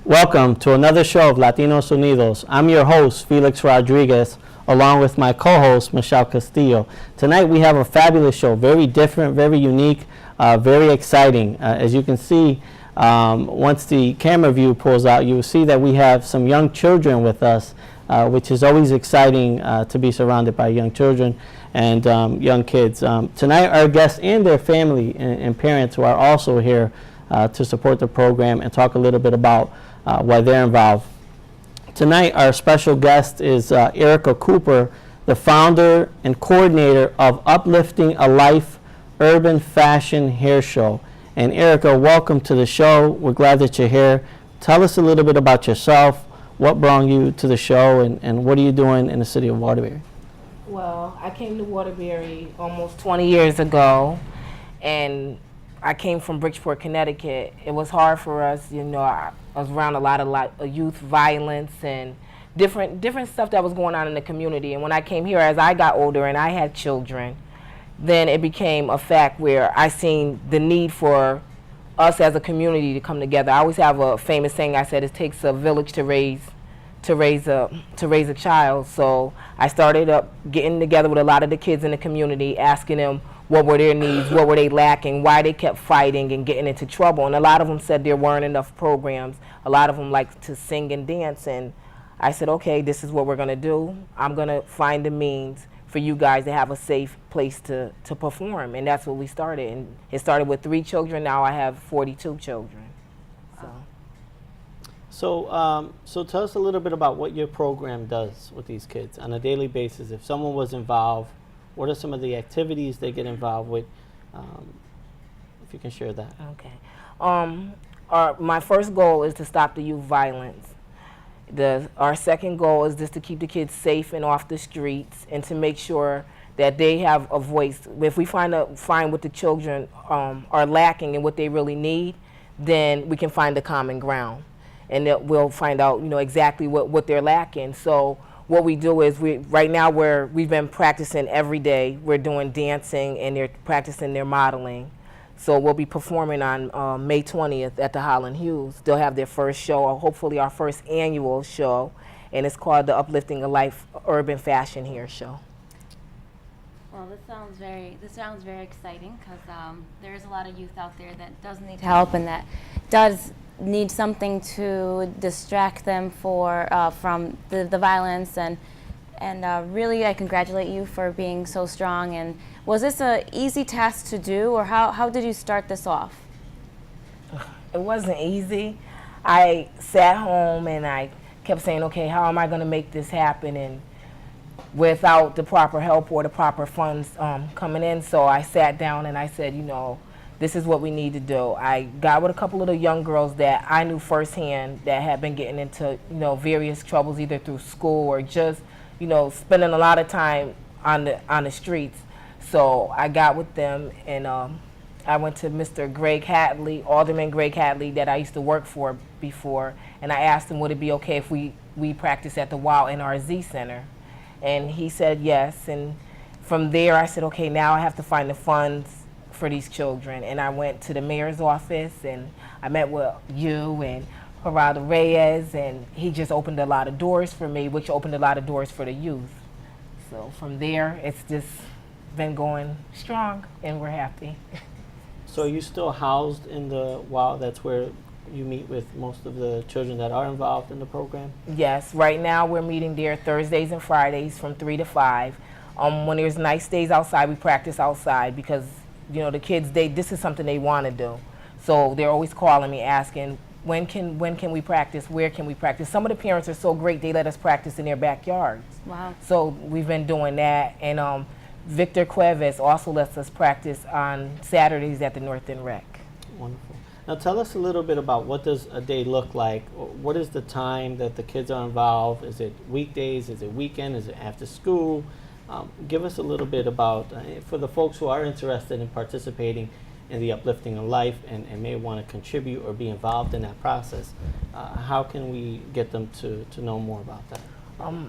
Welcome to another show of Latinos Unidos. I'm your host, Felix Rodriguez, along with my co-host, Michelle Castillo. Tonight we have a fabulous show, very different, very unique, very exciting. As you can see, once the camera view pulls out, you will see that we have some young children with us, which is always exciting to be surrounded by young children and young kids. Tonight our guests and their family and parents who are also here to support the program and talk a little bit about why they're involved. Tonight, our special guest is Erica Cooper, the founder and coordinator of Uplifting a Life Urban Fashion Hair Show. And Erica, welcome to the show. We're glad that you're here. Tell us a little bit about yourself, what brought you to the show, and what are you doing in the city of Waterbury? Well, I came to Waterbury almost 20 years ago, and I came from Bridgeport, Connecticut. It was hard for us, you know. I was around a lot of youth violence and different stuff that was going on in the community. And when I came here, as I got older and I had children, then it became a fact where I seen the need for us as a community to come together. I always have a famous saying I said, it takes a village to raise a child. So I started up getting together with a lot of the kids in the community, asking them what were their needs, what were they lacking, why they kept fighting and getting into trouble. And a lot of them said there weren't enough programs. A lot of them liked to sing and dance. And I said, okay, this is what we're going to do. I'm going to find the means for you guys to have a safe place to perform. And that's what we started. And it started with 3 children. Now I have 42 children. So tell us a little bit about what your program does with these kids on a daily basis. If someone was involved, what are some of the activities they get involved with? If you can share that. Okay. My first goal is to stop the youth violence. Our second goal is just to keep the kids safe and off the streets and to make sure that they have a voice. If we find what the children are lacking and what they really need, then we can find the common ground. And that we'll find out, you know, exactly what they're lacking. So what we do is right now we've been practicing every day. We're doing dancing and they're practicing their modeling. So we'll be performing on May 20th at the Holland Hughes. They'll have their first show, or hopefully our first annual show, and it's called the Uplifting a Life Urban Fashion Hair Show. Well, this sounds very exciting because there is a lot of youth out there that does need help and that does need something to distract them from the violence, and really I congratulate you for being so strong. And was this an easy task to do, or how did you start this off? It wasn't easy. I sat home and I kept saying, okay, how am I going to make this happen, and without the proper help or the proper funds coming in. So I sat down and I said, you know, this is what we need to do. I got with a couple of the young girls that I knew firsthand that had been getting into, you know, various troubles either through school or just, you know, spending a lot of time on the streets. So I got with them and I went to Mr. Greg Hatley, Alderman Greg Hatley, that I used to work for before, and I asked him would it be okay if we practice at the WOW NRZ Center. And he said yes, and from there I said, okay, now I have to find the funds for these children. And I went to the mayor's office and I met with you and Geraldo Reyes, and he just opened a lot of doors for me, which opened a lot of doors for the youth. So from there, it's just been going strong and we're happy. So are you still housed in the WOW? That's where you meet with most of the children that are involved in the program? Yes, right now we're meeting there Thursdays and Fridays from 3 to 5. When there's nice days outside, we practice outside because, you know, the kids, this is something they want to do. So they're always calling me asking, when can we practice? Where can we practice? Some of the parents are so great, they let us practice in their backyards. Wow. So we've been doing that. And Victor Cuevas also lets us practice on Saturdays at the North End Rec. Wonderful. Now tell us a little bit about what does a day look like? What is the time that the kids are involved? Is it weekdays? Is it weekend? Is it after school? Give us a little bit about, for the folks who are interested in participating, in the uplifting of life and may want to contribute or be involved in that process, how can we get them to know more about that?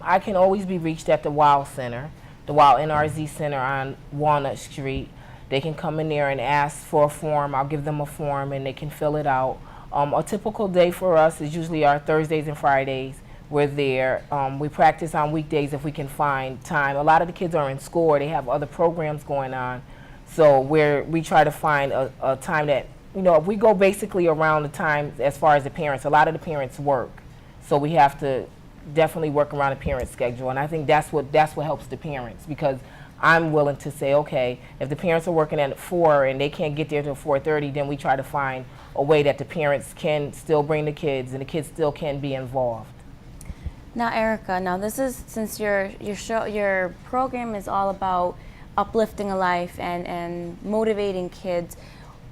I can always be reached at the WOW Center, the WOW NRZ Center on Walnut Street. They can come in there and ask for a form. I'll give them a form and they can fill it out. A typical day for us is usually our Thursdays and Fridays. We're there. We practice on weekdays if we can find time. A lot of the kids are in school or they have other programs going on. So we try to find a time that, if we go basically around the time as far as the parents, a lot of the parents work. So we have to definitely work around the parents' schedule. And I think that's what helps the parents, because I'm willing to say, okay, if the parents are working at 4 and they can't get there till 4:30, then we try to find a way that the parents can still bring the kids and the kids still can be involved. Now, Erica, this is, since your program is all about uplifting a life and motivating kids,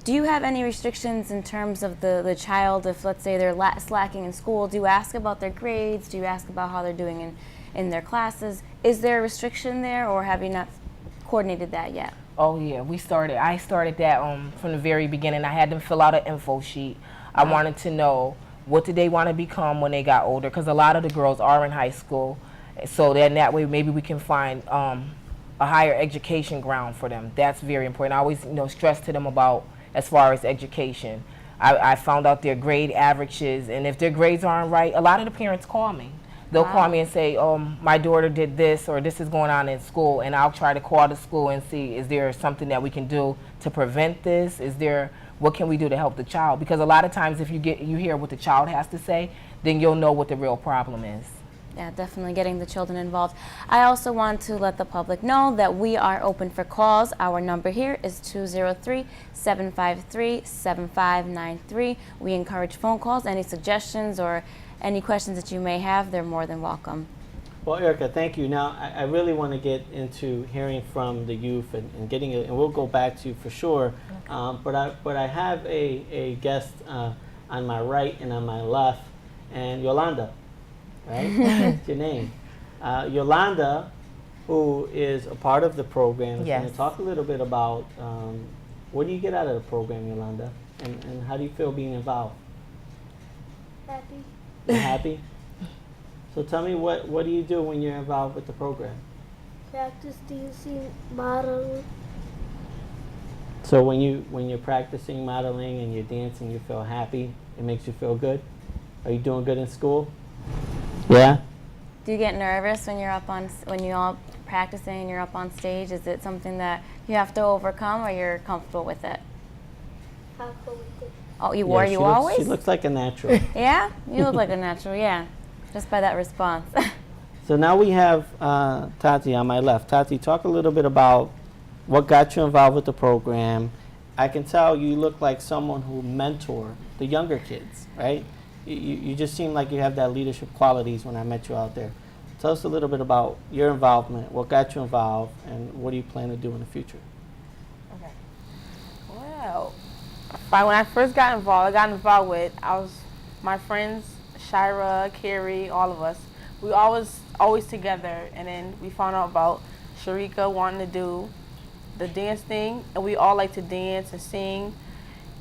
do you have any restrictions in terms of the child, if let's say they're slacking in school? Do you ask about their grades? Do you ask about how they're doing in their classes? Is there a restriction there, or have you not coordinated that yet? Oh yeah, I started that from the very beginning. I had them fill out an info sheet. I wanted to know what did they want to become when they got older, because a lot of the girls are in high school. So then that way maybe we can find a higher education ground for them. That's very important. I always stress to them about as far as education. I found out their grade averages, and if their grades aren't right, a lot of the parents call me. They'll call me and say, my daughter did this, or this is going on in school, and I'll try to call the school and see, is there something that we can do to prevent this? What can we do to help the child? Because a lot of times if you hear what the child has to say, then you'll know what the real problem is. Yeah, definitely getting the children involved. I also want to let the public know that we are open for calls. Our number here is 203-753-7593. We encourage phone calls. Any suggestions or any questions that you may have, they're more than welcome. Well, Erica, thank you. Now, I really want to get into hearing from the youth and getting it, and we'll go back to you for sure. Okay. But I have a guest on my right and on my left, and Yolanda. Right? That's your name. Yolanda, who is a part of the program, is going to talk a little bit about what do you get out of the program, Yolanda, and how do you feel being involved? Happy. You're happy? So tell me, what do you do when you're involved with the program? Practice dancing, modeling. So when you're practicing modeling and you're dancing, you feel happy? It makes you feel good? Are you doing good in school? Yeah? Do you get nervous when you're all practicing and you're up on stage? Is it something that you have to overcome, or you're comfortable with it? Comfortable with it. Oh, you always? She looks like a natural. Yeah? You look like a natural, yeah. Just by that response. So now we have Tati on my left. Tati, talk a little bit about what got you involved with the program. I can tell you look like someone who mentor the younger kids, right? You just seem like you have that leadership qualities when I met you out there. Tell us a little bit about your involvement, what got you involved, and what do you plan to do in the future? Okay. Well, when I first got involved, with my friends, Shira, Carrie, all of us. We always together, and then we found out about Sharika wanting to do the dance thing, and we all like to dance and sing,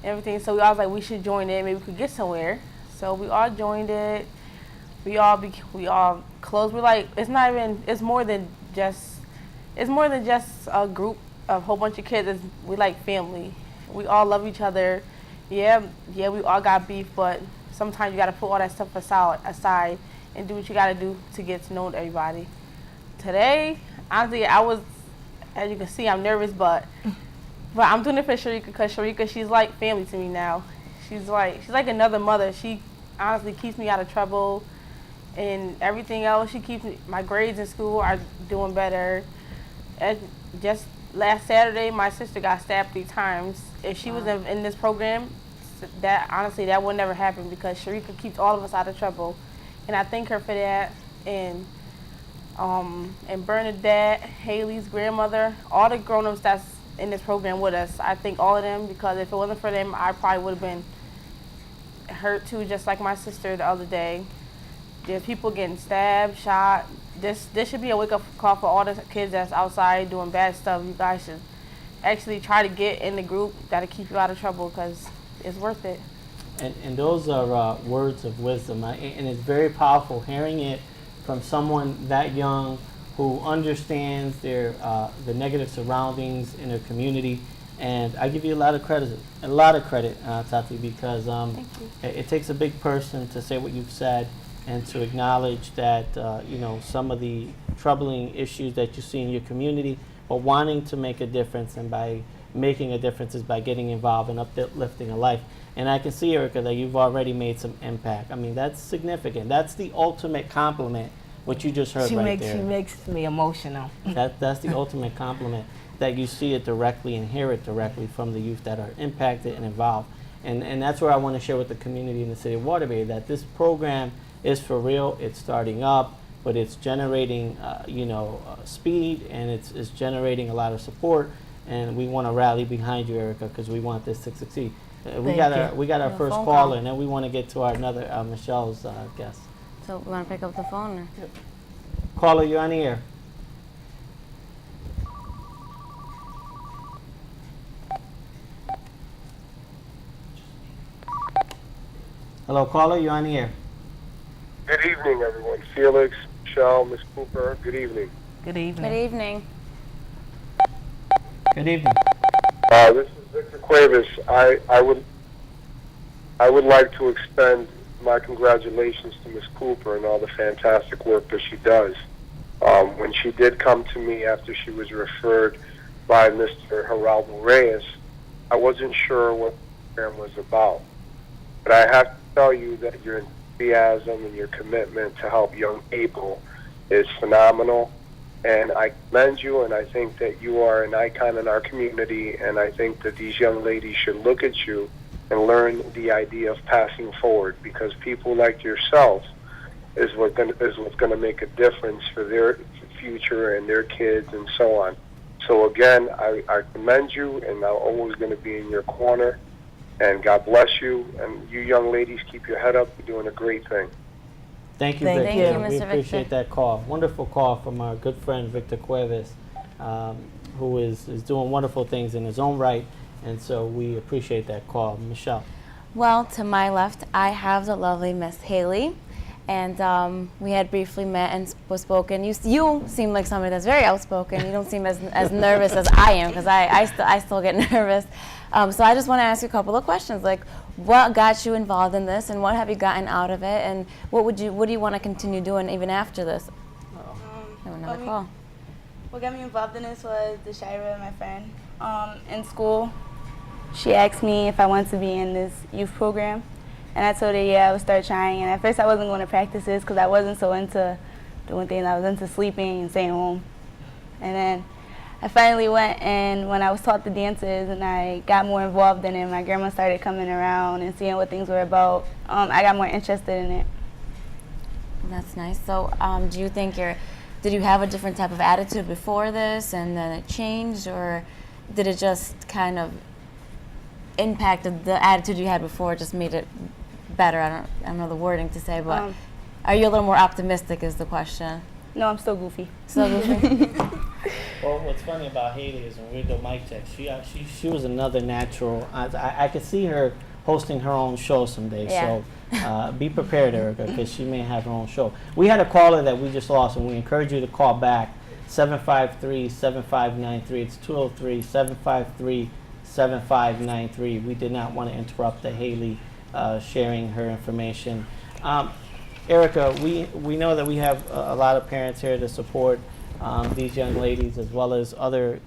everything. So we all was like, we should join it. Maybe we could get somewhere. So we all joined it. We all close. We're like, it's more than just a group, a whole bunch of kids. We like family. We all love each other. Yeah, we all got beef, but sometimes you got to put all that stuff aside and do what you got to do to get to know everybody. Today, honestly, as you can see, I'm nervous, but I'm doing it for Sharika, because Sharika, she's like family to me now. She's like another mother. She honestly keeps me out of trouble and everything else. She keeps my grades in school are doing better. And just last Saturday, my sister got stabbed 3 times. If she was in this program, that would never happen, because Sharika keeps all of us out of trouble, and I thank her for that. And Bernadette, Haley's grandmother, all the grown-ups that's in this program with us, I thank all of them, because if it wasn't for them, I probably would have been hurt too, just like my sister the other day. There's people getting stabbed, shot. This should be a wake-up call for all the kids that's outside doing bad stuff. You guys should actually try to get in the group that'll keep you out of trouble because it's worth it. And those are words of wisdom, and it's very powerful hearing it from someone that young who understands the negative surroundings in their community. And I give you a lot of credit, Tati, because it takes a big person to say what you've said and to acknowledge that some of the troubling issues that you see in your community, but wanting to make a difference, and by making a difference is by getting involved and uplifting a life. And I can see, Erica, that you've already made some impact. I mean, that's significant. That's the ultimate compliment, what you just heard right there. She makes me emotional. That's the ultimate compliment, that you see it directly and hear it directly from the youth that are impacted and involved. And that's where I want to share with the community in the city of Waterbury that this program is for real. It's starting up, but it's generating speed, and it's generating a lot of support. And we want to rally behind you, Erica, because we want this to succeed. We got our first caller, and then we want to get to our another Michelle's guest. So we want to pick up the phone? Or? Caller, you're on the air. Hello, caller, you're on the air. Good evening, everyone. Felix, Michelle, Miss Cooper, good evening. Good evening. Good evening. Good evening. This is Victor Cuevas. I would like to extend my congratulations to Miss Cooper and all the fantastic work that she does. When she did come to me after she was referred by Mr. Geraldo Reyes, I wasn't sure what the program was about. But I have to tell you that your enthusiasm and your commitment to help young people is phenomenal. And I commend you, and I think that you are an icon in our community, and I think that these young ladies should look at you and learn the idea of passing forward, because people like yourself is what's going to make a difference for their future and their kids and so on. So again, I commend you, and I'm always going to be in your corner, and God bless you. And you young ladies, keep your head up. You're doing a great thing. Thank you, Thank Victor. you, We Mr. appreciate Victor. that call. Wonderful call from our good friend Victor Cuevas, who is doing wonderful things in his own right, and so we appreciate that call. Michelle. Well, to my left, I have the lovely Miss Haley, and we had briefly met and was spoken. You seem like somebody that's very outspoken. You don't seem as nervous as I am, because I still get nervous. So I just want to ask you a couple of questions, like what got you involved in this, and what have you gotten out of it, and what do you want to continue doing even after this? Another call. What got me involved in this was Shira, my friend. In school, she asked me if I wanted to be in this youth program, and I told her yeah, I would start trying. And at first I wasn't going to practices because I wasn't so into doing things. I was into sleeping and staying home. And then I finally went, and when I was taught the dances and I got more involved in it, my grandma started coming around and seeing what things were about, I got more interested in it. That's nice. So do you think did you have a different type of attitude before this and then it changed, or did it just kind of impacted the attitude you had before, just made it better? I don't know the wording to say, but are you a little more optimistic is the question? No, I'm still goofy. Still goofy? Well, what's funny about Haley is when we do mic check, she was another natural. I could see her hosting her own show someday. Yeah. So be prepared, Erica, because she may have her own show. We had a caller that we just lost, and we encourage you to call back, 753-7593. It's 203-753-7593. We did not want to interrupt the Haley sharing her information. Erica, we know that we have a lot of parents here to support these young ladies, as well as other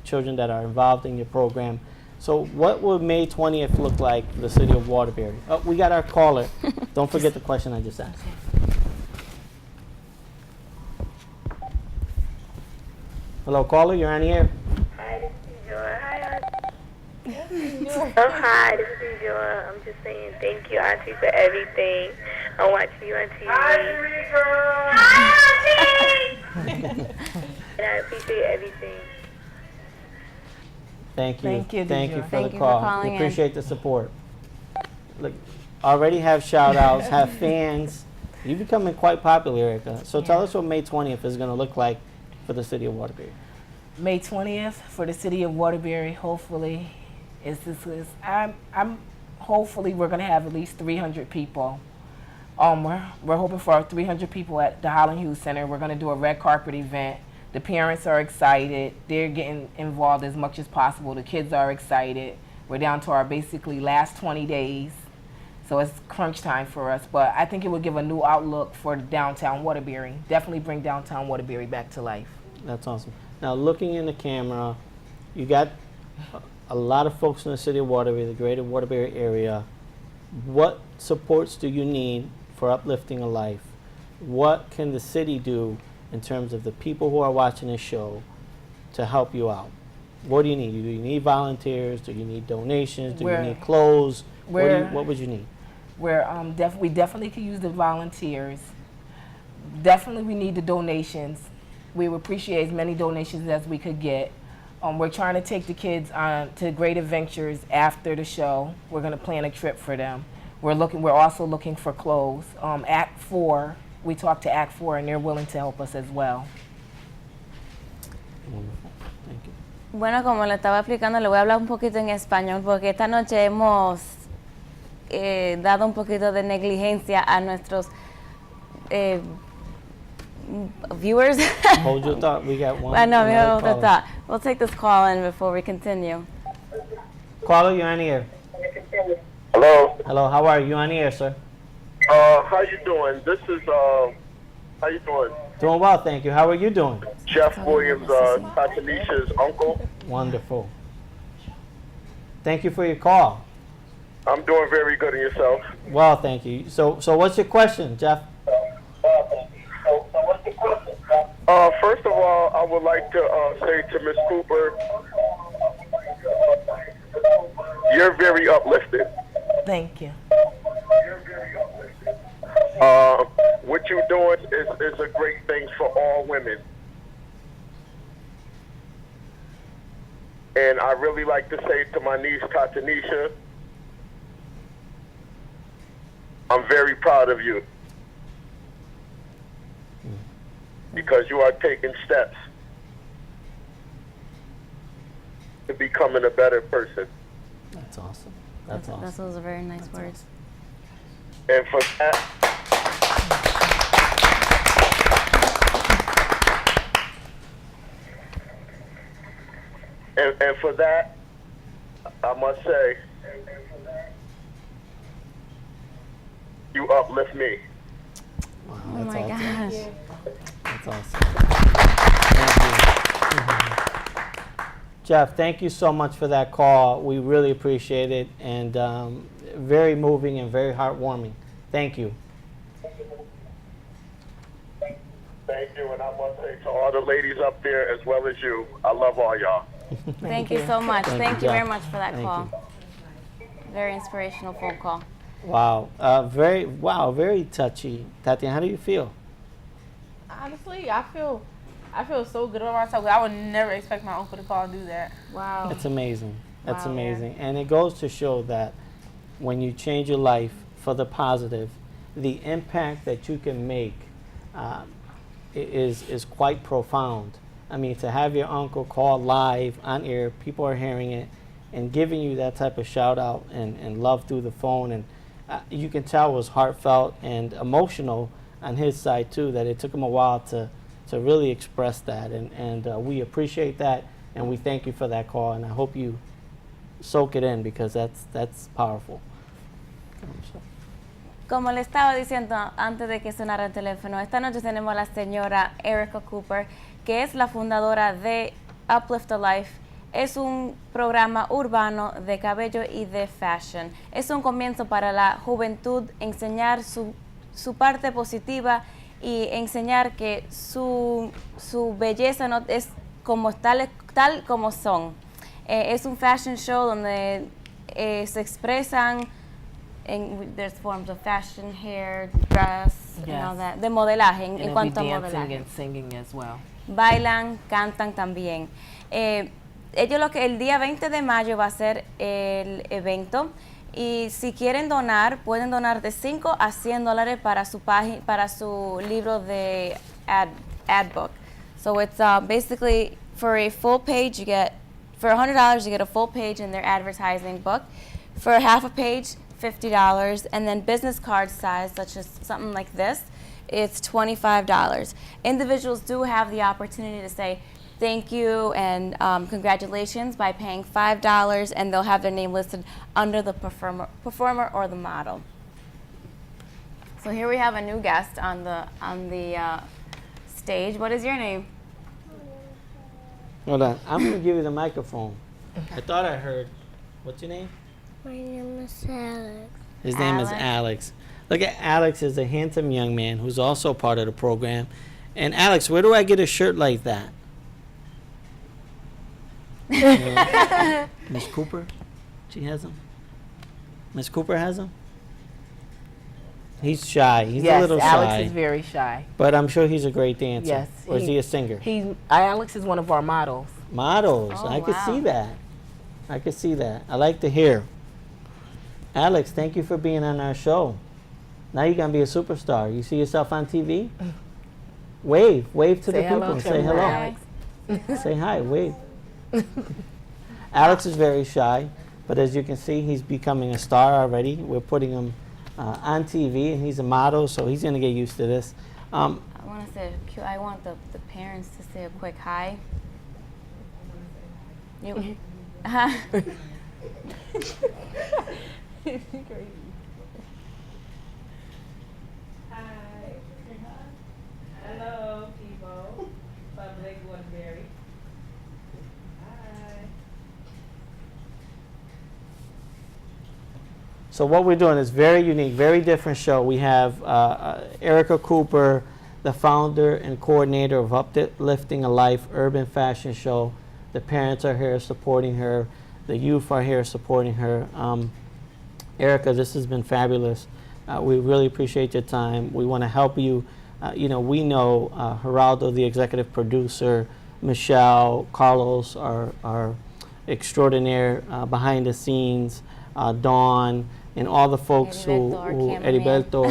children that are involved in your program. So what will May 20th look like for the city of Waterbury? Oh, we got our caller. Don't forget the question I just asked. Hello, caller, you're on the air. Hi, this is Joy. Hi, this is Joy. I'm just saying thank you, Auntie, for everything. I'm watching you on TV. Hi, Auntie! And I appreciate everything. Thank you. Thank you, Thank you Deidre. for Thank the you for call. calling We in. appreciate the support. Look, already have shout outs, have fans. You're becoming quite popular, Erica. So tell us what May 20th is going to look like for the city of Waterbury. May 20th for the city of Waterbury. Hopefully, hopefully we're gonna have at least 300 people. We're hoping for 300 people at the Holland Hughes Center. We're gonna do a red carpet event. The parents are excited. They're getting involved as much as possible. The kids are excited. We're down to our basically last 20 days. So it's crunch time for us. But I think it will give a new outlook for downtown Waterbury. Definitely bring downtown Waterbury back to life. That's awesome. Now, looking in the camera, you got a lot of folks in the city of Waterbury, the greater Waterbury area. What supports do you need for Uplifting a Life? What can the city do in terms of the people who are watching this show to help you out? What do you need? Do you need volunteers? Do you need donations? Do you need clothes? What would you need? We definitely could use the volunteers. Definitely we need the donations. We would appreciate as many donations as we could get. We're trying to take the kids to great adventures after the show. We're going to plan a trip for them. We're also looking for clothes. Act 4, we talked to Act 4 and they're willing to help us as well. Wonderful. Thank you. Bueno, como le estaba explicando, le voy a hablar un poquito en español porque esta noche hemos dado un poquito de negligencia a nuestros viewers. Hold your thought. We got one. I know, we hold the caller. thought. We'll take this call in before we continue. Caller, you're on the air. Hello. Hello, how are you? You're on the air, sir. How you doing? This is how you doing? Doing well, thank you. How are you doing? Jeff Williams, Tatanisha's uncle. Wonderful. Thank you for your call. I'm doing very good, and yourself? Well, thank you. So what's your question, Jeff? First of all, I would like to say to Miss Cooper, you're very uplifting. Thank you. What you're doing is a great thing for all women. And I really like to say to my niece, Tatanisha, I'm very proud of you. Because you are taking steps to becoming a better person. That's awesome. That's awesome. Those are very nice words. And for that, and for that, I must say, you uplift me. Wow, Oh that's my awesome. gosh. That's awesome. Thank you. Jeff, thank you so much for that call. We really appreciate it, and very moving and very heartwarming. Thank you. Thank you, and I must say to all the ladies up there as well as you, I love all y'all. Thank you so much. Thank you Jeff. very much for that Thank call. you. Very inspirational phone call. Wow, very touchy. Tatiana, how do you feel? Honestly, I feel so good about myself. I would never expect my uncle to call and do that. Wow. It's amazing. That's Wow, yeah. amazing. And it goes to show that when you change your life for the positive, the impact that you can make is quite profound. I mean, to have your uncle call live on air, people are hearing it, and giving you that type of shout out and love through the phone, and you can tell it was heartfelt and emotional on his side too, that it took him a while to really express that, and we appreciate that, and we thank you for that call, and I hope you soak it in, because that's powerful. Como le estaba diciendo antes de que sonara el teléfono, esta noche tenemos a la señora Erica Cooper, que es la fundadora de Uplift a Life. Es un programa urbano de cabello y de fashion. Es un comienzo para la juventud, enseñar su parte positiva y enseñar que su belleza no es como tal como son. Es un fashion show donde se expresan there's forms of fashion, hair, dress, Yes. and all that, de modelaje, And en it'll cuanto a be dancing modelaje. and singing as well. Bailan, cantan también. El día 20 de mayo va a ser el evento, y si quieren donar, pueden donar de $5 a $100 para su libro de ad book. So it's basically For a full page, for $100, you get a full page in their advertising book. For half a page, $50, and then business card size, such as something like this, it's $25. Individuals do have the opportunity to say thank you and congratulations by paying $5, and they'll have their name listed under the performer or the model. So here we have a new guest on the stage. What is your name? Hold on. I'm going to give you the microphone. I thought I heard. What's your name? My name is Alex. His name is Alex. Look at Alex is a handsome young man who's also part of the program. And Alex, where do I get a shirt like that? Miss Cooper? She has them? Miss Cooper has them? He's shy. He's a little shy. Alex is very shy. But I'm sure he's a great dancer. Yes. Or is he a singer? Alex is one of our models. Models. Oh, I could wow. see that. I could see that. I like to hear. Alex, thank you for being on our show. Now you're going to be a superstar. You see yourself on TV? Wave. Wave to the people. Say hello. Alex. Say hi. Wave. Alex is very shy, but as you can see, he's becoming a star already. We're putting him on TV, and he's a model, so he's going to get used to this. I want the parents to say a quick hi. You. Hello, people. Public Woodbury. Hi. So what we're doing is very unique, very different show. We have Erica Cooper, the founder and coordinator of Uplifting a Life urban fashion show. The parents are here supporting her. The youth are here supporting her. Erica, this has been fabulous. We really appreciate your time. We want to help you. We know Geraldo, the executive producer, Michelle, Carlos are extraordinaire behind the scenes, Dawn, and all the folks Heriberto,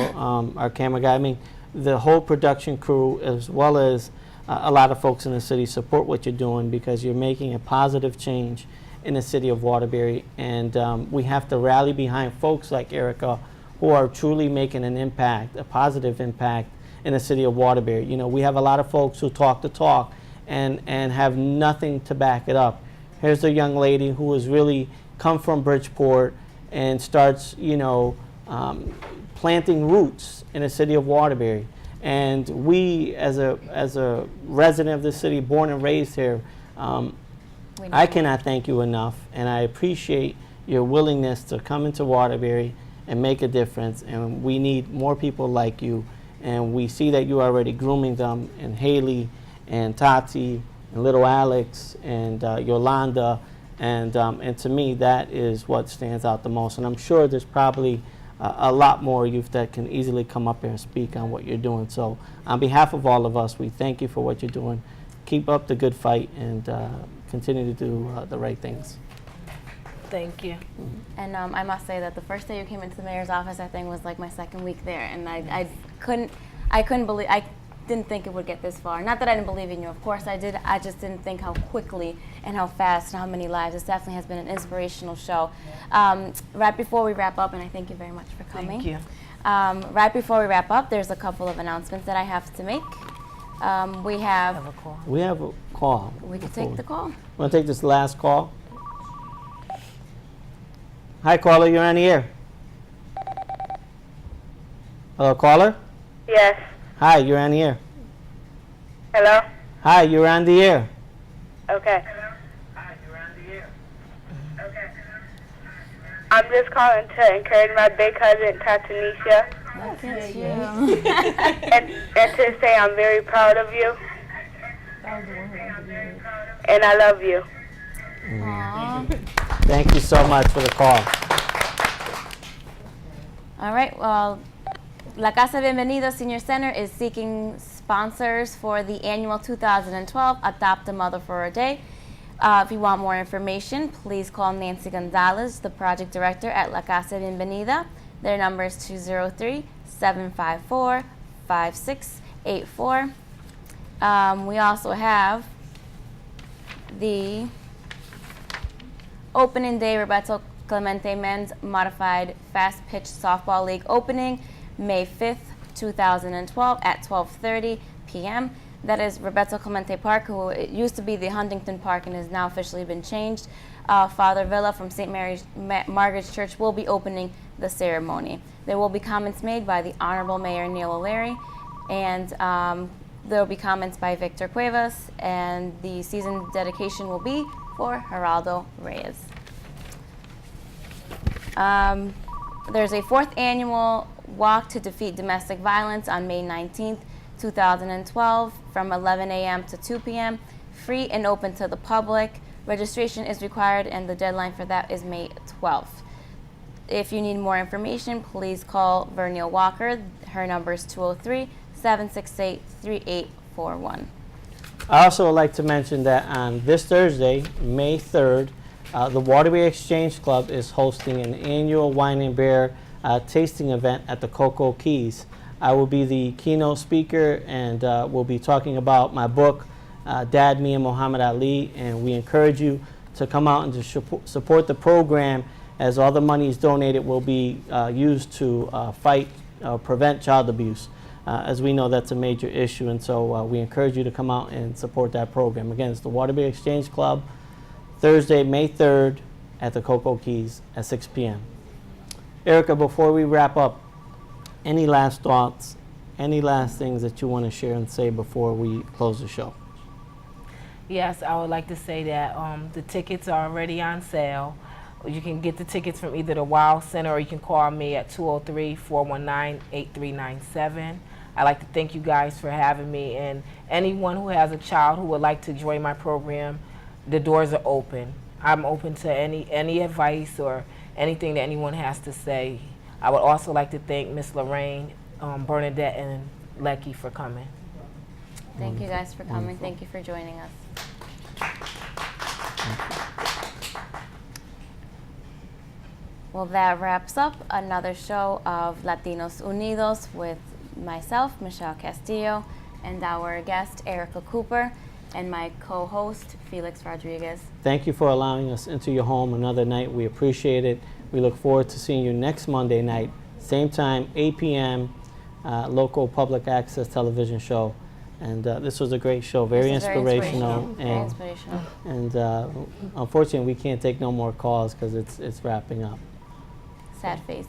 our camera guy. I mean, the whole production crew, as well as a lot of folks in the city, support what you're doing because you're making a positive change in the city of Waterbury. And we have to rally behind folks like Erica who are truly making an impact, a positive impact in the city of Waterbury. We have a lot of folks who talk the talk and have nothing to back it up. Here's a young lady who has really come from Bridgeport and starts, planting roots in the city of Waterbury. And we, as a resident of the city, born and raised here, I cannot thank you enough, and I appreciate your willingness to come into Waterbury and make a difference. And we need more people like you. And we see that you're already grooming them, and Haley, and Tati, and little Alex, and Yolanda, and to me, that is what stands out the most. And I'm sure there's probably a lot more youth that can easily come up here and speak on what you're doing. So on behalf of all of us, we thank you for what you're doing. Keep up the good fight and continue to do the right things. Thank you. And I must say that the first day you came into the mayor's office, I think was like my second week there, and I couldn't believe, I didn't think it would get this far. Not that I didn't believe in you, of course I did. I just didn't think how quickly and how fast and how many lives. This definitely has been an inspirational show. Right before we wrap up, and I thank you very much for coming. Thank you. Right before we wrap up, there's a couple of announcements that I have to make. We have a call. We have a call. We can take the call. Want to take this last call? Hi, caller. You're on the air. Hello, caller? Yes. Hi, you're on the air. Hello? Hi, you're on the air. Okay. I'm just calling to encourage my big cousin, Tatanisha, Look at you. and to say I'm very proud of you. And I love you. Aw. Thank you so much for the call. All right, well, La Casa Bienvenida Senior Center is seeking sponsors for the annual 2012 Adopt a Mother for a Day. If you want more information, please call Nancy Gonzalez, the project director at La Casa Bienvenida. Their number is 203-754-5684. We also have the opening day, Roberto Clemente Men's Modified Fast Pitch Softball League opening, May 5th, 2012 at 12:30 p.m. That is Roberto Clemente Park, who it used to be the Huntington Park and has now officially been changed. Father Villa from St. Margaret's Church will be opening the ceremony. There will be comments made by the Honorable Mayor Neil O'Leary, and there will be comments by Victor Cuevas, and the season dedication will be for Geraldo Reyes. There's a 4th annual Walk to Defeat Domestic Violence on May 19th, 2012 from 11 a.m. to 2 p.m. Free and open to the public. Registration is required and the deadline for that is May 12th. If you need more information, please call Verniel Walker. Her number is 203-768-3841. I also would like to mention that on this Thursday, May 3rd, the Waterbury Exchange Club is hosting an annual wine and beer tasting event at the Cocoa Keys. I will be the keynote speaker, and we'll be talking about my book, Dad, Me, and Muhammad Ali, and we encourage you to come out and to support the program, as all the money is donated will be used to prevent child abuse. As we know, that's a major issue, and so we encourage you to come out and support that program. Again, it's the Waterbury Exchange Club, Thursday, May 3rd at the Cocoa Keys at 6 p.m. Erica, before we wrap up, any last thoughts, any last things that you want to share and say before we close the show? Yes, I would like to say that the tickets are already on sale. You can get the tickets from either the Wow Center or you can call me at 203-419-8397. I'd like to thank you guys for having me, and anyone who has a child who would like to join my program, the doors are open. I'm open to any advice or anything that anyone has to say. I would also like to thank Miss Lorraine, Bernadette, and Lecky for coming. Thank you guys for coming. Thank you for joining us. Well, that wraps up another show of Latinos Unidos with myself, Michelle Castillo, and our guest, Erica Cooper, and my co-host, Felix Rodriguez. Thank you for allowing us into your home another night. We appreciate it. We look forward to seeing you next Monday night, same time, 8 p.m., local public access television show. And this was a great show, very inspirational. And unfortunately, we can't take no more calls because it's wrapping up. Sad face.